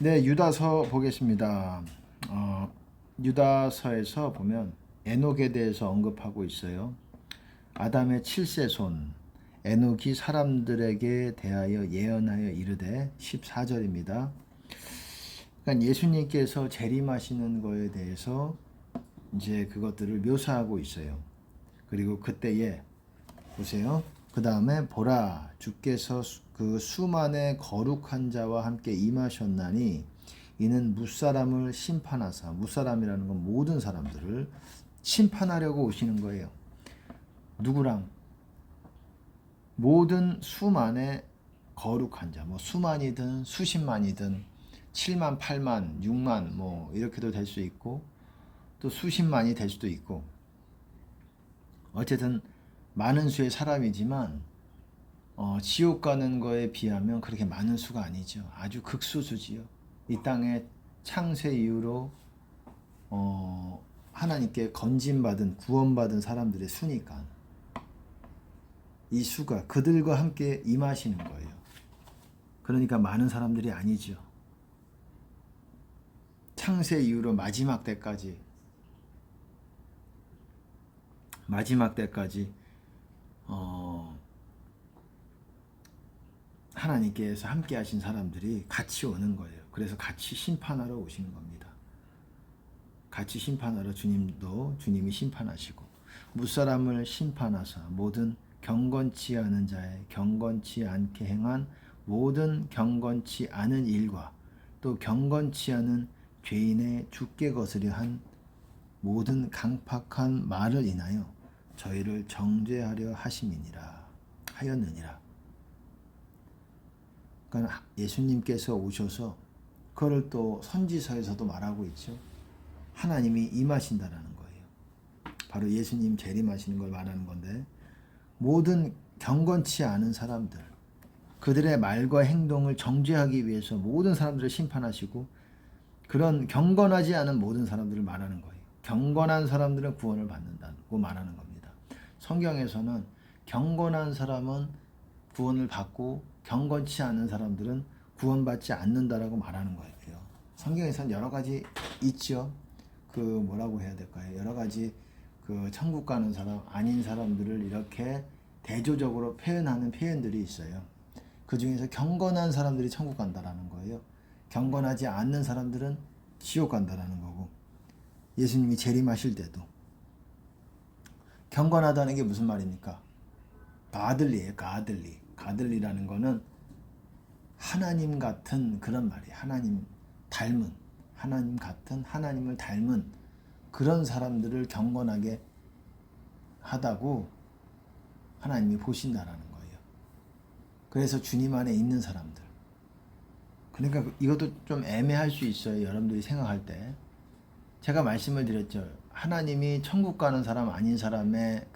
네, 유다서 보겠습니다. 유다서에서 보면 에녹에 대해서 언급하고 있어요. 아담의 7세손 에녹이 사람들에게 대하여 예언하여 이르되 14절입니다. 그러니까 예수님께서 재림하시는 거에 대해서 이제 그것들을 묘사하고 있어요. 그리고 그때에 보세요. 그 다음에 보라 주께서 그 수만의 거룩한 자와 함께 임하셨나니 이는 무사람을 심판하사, 무사람이라는 건 모든 사람들을 심판하려고 오시는 거예요. 누구랑? 모든 수만의 거룩한 자, 뭐 수만이든 수십만이든 7만, 8만, 6만 뭐 이렇게도 될 수 있고 또 수십만이 될 수도 있고 어쨌든 많은 수의 사람이지만 지옥 가는 거에 비하면 그렇게 많은 수가 아니죠. 아주 극소수지요. 이 땅의 창세 이후로 하나님께 건진받은 구원받은 사람들의 수니까 이 수가 그들과 함께 임하시는 거예요. 그러니까 많은 사람들이 아니죠. 창세 이후로 마지막 때까지 하나님께서 함께 하신 사람들이 같이 오는 거예요. 그래서 같이 심판하러 오시는 겁니다. 같이 심판하러 주님이 심판하시고 무사람을 심판하사 모든 경건치 않은 자의 경건치 않게 행한 모든 경건치 않은 일과 또 경건치 않은 죄인의 죽게 거스려 한 모든 강팍한 말을 인하여 저희를 정죄하려 하였느니라. 그러니까 예수님께서 오셔서 그걸 또 선지서에서도 말하고 있죠. 하나님이 임하신다라는 거예요. 바로 예수님 재림하시는 걸 말하는 건데 모든 경건치 않은 사람들 그들의 말과 행동을 정죄하기 위해서 모든 사람들을 심판하시고 그런 경건하지 않은 모든 사람들을 말하는 거예요. 경건한 사람들은 구원을 받는다고 말하는 겁니다. 성경에서는 경건한 사람은 구원을 받고 경건치 않은 사람들은 구원받지 않는다라고 말하는 거예요. 성경에서는 여러 가지 있죠. 그 뭐라고 해야 될까요? 여러 가지 그 천국 가는 사람 아닌 사람들을 이렇게 대조적으로 표현하는 표현들이 있어요. 그 중에서 경건한 사람들이 천국 간다라는 거예요. 경건하지 않는 사람들은 지옥 간다라는 거고 예수님이 재림하실 때도 경건하다는 게 무슨 말입니까? 가들리예요. 가들리라는 거는 하나님 같은 그런 말이에요. 하나님 같은 하나님을 닮은 그런 사람들을 경건하게 하다고 하나님이 보신다라는 거예요. 그래서 주님 안에 있는 사람들. 그러니까 이것도 좀 애매할 수 있어요. 여러분들이 생각할 때. 제가 말씀을 드렸죠. 하나님이 천국 가는 사람 아닌 사람의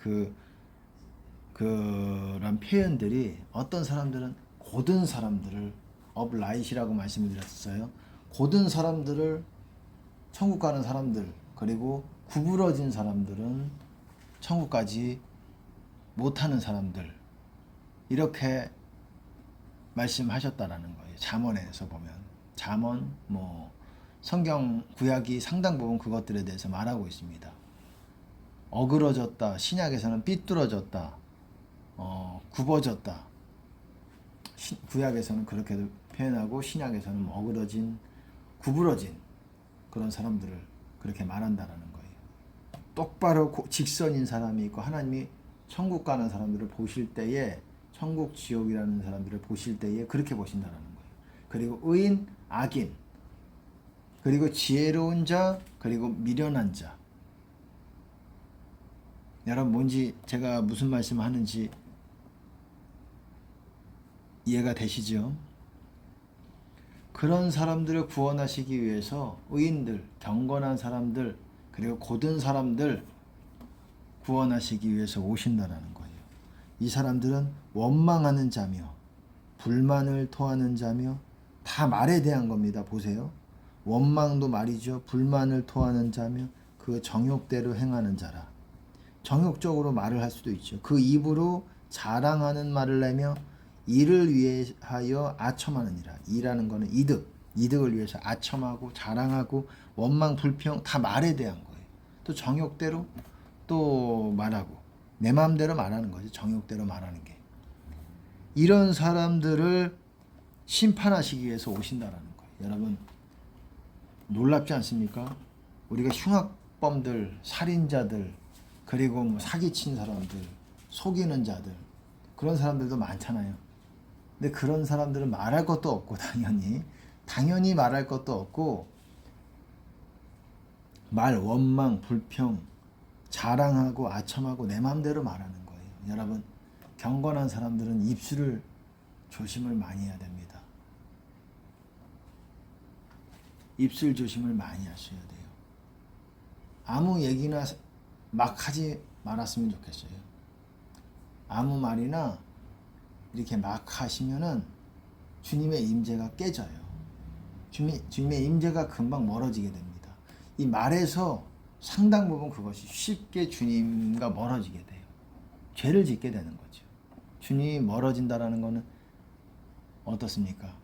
그런 표현들이 어떤 사람들은 고든 사람들을 업라이트라고 말씀을 드렸어요. 고든 사람들을 천국 가는 사람들 그리고 구부러진 사람들은 천국 가지 못하는 사람들 이렇게 말씀하셨다라는 거예요. 잠언에서 보면 잠언 성경 구약이 상당 부분 그것들에 대해서 말하고 있습니다. 어그러졌다. 신약에서는 삐뚤어졌다. 굽어졌다. 구약에서는 그렇게 표현하고 신약에서는 어그러진, 구부러진 그런 사람들을 그렇게 말한다라는 거예요. 똑바로 직선인 사람이 있고 하나님이 천국 가는 사람들을 보실 때에 천국 지옥이라는 사람들을 보실 때에 그렇게 보신다라는 거예요. 그리고 의인, 악인, 그리고 지혜로운 자, 그리고 미련한 자. 여러분 뭔지 제가 무슨 말씀을 하는지 이해가 되시죠? 그런 사람들을 구원하시기 위해서 의인들, 경건한 사람들, 그리고 고든 사람들 구원하시기 위해서 오신다라는 거예요. 이 사람들은 원망하는 자며 불만을 토하는 자며 다 말에 대한 겁니다. 보세요. 원망도 말이죠. 불만을 토하는 자며 그 정욕대로 행하는 자라. 정욕적으로 말을 할 수도 있죠. 그 입으로 자랑하는 말을 내며 이를 위하여 아첨하느니라. 이라는 거는 이득, 이득을 위해서 아첨하고 자랑하고 원망 불평 다 말에 대한 거예요. 또 정욕대로 또 말하고 내 마음대로 말하는 거죠. 정욕대로 말하는 게. 이런 사람들을 심판하시기 위해서 오신다라는 거예요. 여러분 놀랍지 않습니까? 우리가 흉악범들, 살인자들, 그리고 뭐 사기친 사람들, 속이는 자들, 그런 사람들도 많잖아요. 근데 그런 사람들은 말할 것도 없고 당연히 말할 것도 없고 말, 원망, 불평, 자랑하고 아첨하고 내 마음대로 말하는 거예요. 여러분 경건한 사람들은 입술을 조심을 많이 해야 됩니다. 입술 조심을 많이 하셔야 돼요. 아무 얘기나 막 하지 말았으면 좋겠어요. 아무 말이나 이렇게 막 하시면은 주님의 임재가 깨져요. 주님의 임재가 금방 멀어지게 됩니다. 이 말에서 상당 부분 그것이 쉽게 주님과 멀어지게 돼요. 죄를 짓게 되는 거죠. 주님이 멀어진다라는 것은 어떻습니까?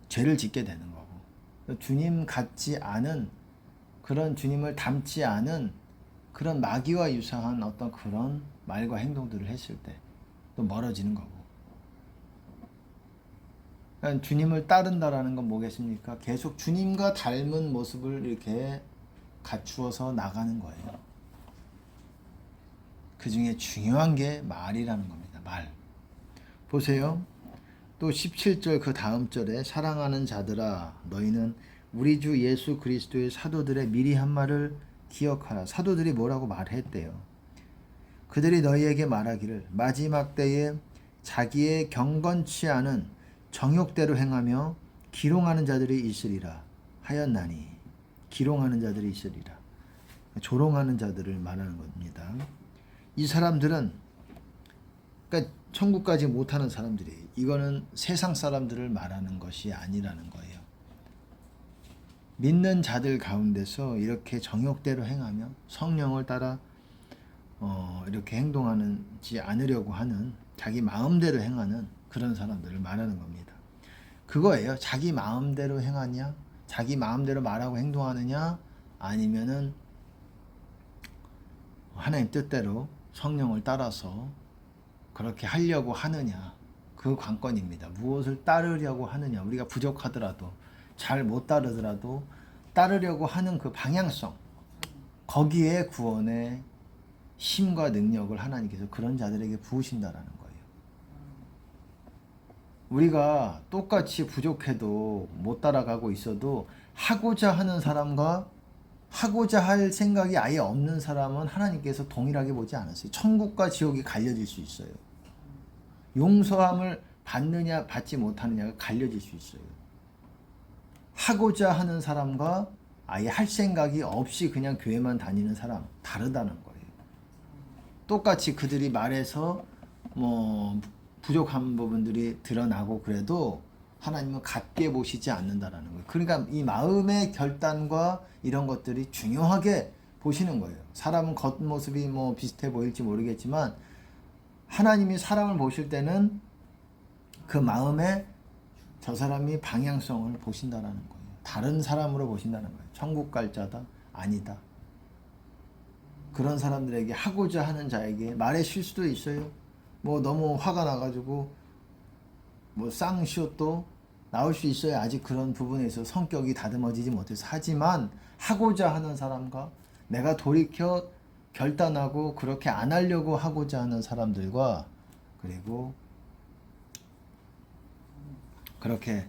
죄를 짓게 되는 거고, 주님 같지 않은 그런 주님을 닮지 않은 그런 마귀와 유사한 어떤 그런 말과 행동들을 했을 때 또 멀어지는 거고. 그러니까 주님을 따른다라는 건 뭐겠습니까? 계속 주님과 닮은 모습을 이렇게 갖추어서 나가는 거예요. 그 중에 중요한 게 말이라는 겁니다. 말. 보세요. 또 17절 그 다음 절에 사랑하는 자들아 너희는 우리 주 예수 그리스도의 사도들의 미리 한 말을 기억하라. 사도들이 뭐라고 말했대요. 그들이 너희에게 말하기를 마지막 때에 자기의 경건치 않은 정욕대로 행하며 기롱하는 자들이 있으리라 하였나니. 기롱하는 자들이 있으리라. 조롱하는 자들을 말하는 겁니다. 이 사람들은 그러니까 천국까지 못하는 사람들이, 이거는 세상 사람들을 말하는 것이 아니라는 거예요. 믿는 자들 가운데서 이렇게 정욕대로 행하며 성령을 따라 이렇게 행동하지 않으려고 하는, 자기 마음대로 행하는 그런 사람들을 말하는 겁니다. 그거예요. 자기 마음대로 행하냐, 자기 마음대로 말하고 행동하느냐, 아니면은 하나님 뜻대로 성령을 따라서 그렇게 하려고 하느냐, 그 관건입니다. 무엇을 따르려고 하느냐, 우리가 부족하더라도 잘 못 따르더라도 따르려고 하는 그 방향성, 거기에 구원의 힘과 능력을 하나님께서 그런 자들에게 부으신다라는 거예요. 우리가 똑같이 부족해도 못 따라가고 있어도 하고자 하는 사람과 하고자 할 생각이 아예 없는 사람은 하나님께서 동일하게 보지 않았어요. 천국과 지옥이 갈려질 수 있어요. 용서함을 받느냐 받지 못하느냐가 갈려질 수 있어요. 하고자 하는 사람과 아예 할 생각이 없이 그냥 교회만 다니는 사람, 다르다는 거예요. 똑같이 그들이 말해서 뭐 부족한 부분들이 드러나고 그래도 하나님은 같게 보시지 않는다라는 거예요. 그러니까 이 마음의 결단과 이런 것들이 중요하게 보시는 거예요. 사람은 겉모습이 뭐 비슷해 보일지 모르겠지만 하나님이 사람을 보실 때는 그 마음에 저 사람이 방향성을 보신다라는 거예요. 다른 사람으로 보신다는 거예요. 천국 갈 자다? 아니다. 그런 사람들에게, 하고자 하는 자에게 말의 실수도 있어요. 뭐 너무 화가 나가지고 뭐 쌍시옷도 나올 수 있어요. 아직 그런 부분에 있어서 성격이 다듬어지지 못해서. 하지만 하고자 하는 사람과 내가 돌이켜 결단하고 그렇게 안 하려고 하고자 하는 사람들과, 그리고 그렇게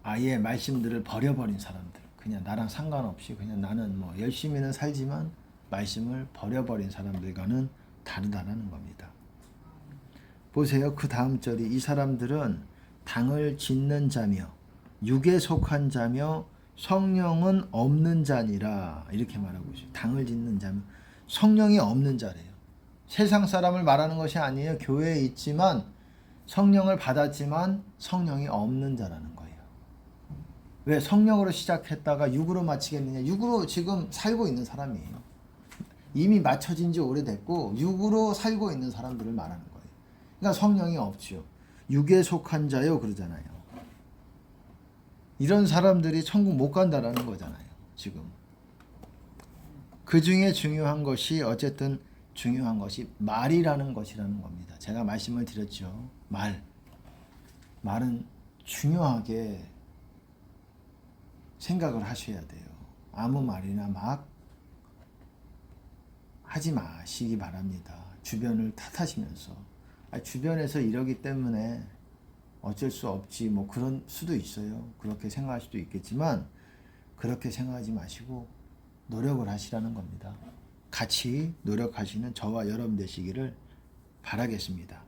아예 말씀들을 버려버린 사람들, 그냥 나랑 상관없이 그냥 나는 뭐 열심히는 살지만 말씀을 버려버린 사람들과는 다르다는 겁니다. 보세요. 그 다음 절이 이 사람들은 당을 짓는 자며 육에 속한 자며 성령은 없는 자니라, 이렇게 말하고 있어요. 당을 짓는 자며 성령이 없는 자래요. 세상 사람을 말하는 것이 아니에요. 교회에 있지만 성령을 받았지만 성령이 없는 자라는 거예요. 왜? 성령으로 시작했다가 육으로 마치겠느냐. 육으로 지금 살고 있는 사람이에요. 이미 맞춰진 지 오래됐고 육으로 살고 있는 사람들을 말하는 거예요. 그러니까 성령이 없죠. 육에 속한 자요 그러잖아요. 이런 사람들이 천국 못 간다라는 거잖아요. 지금 그 중에 중요한 것이 어쨌든 중요한 것이 말이라는 것이라는 겁니다. 제가 말씀을 드렸죠. 말은 중요하게 생각을 하셔야 돼요. 아무 말이나 막 하지 마시기 바랍니다. 주변을 탓하시면서 주변에서 이러기 때문에 어쩔 수 없지 뭐 그런 수도 있어요. 그렇게 생각할 수도 있겠지만 그렇게 생각하지 마시고 노력을 하시라는 겁니다. 같이 노력하시는 저와 여러분 되시기를 바라겠습니다.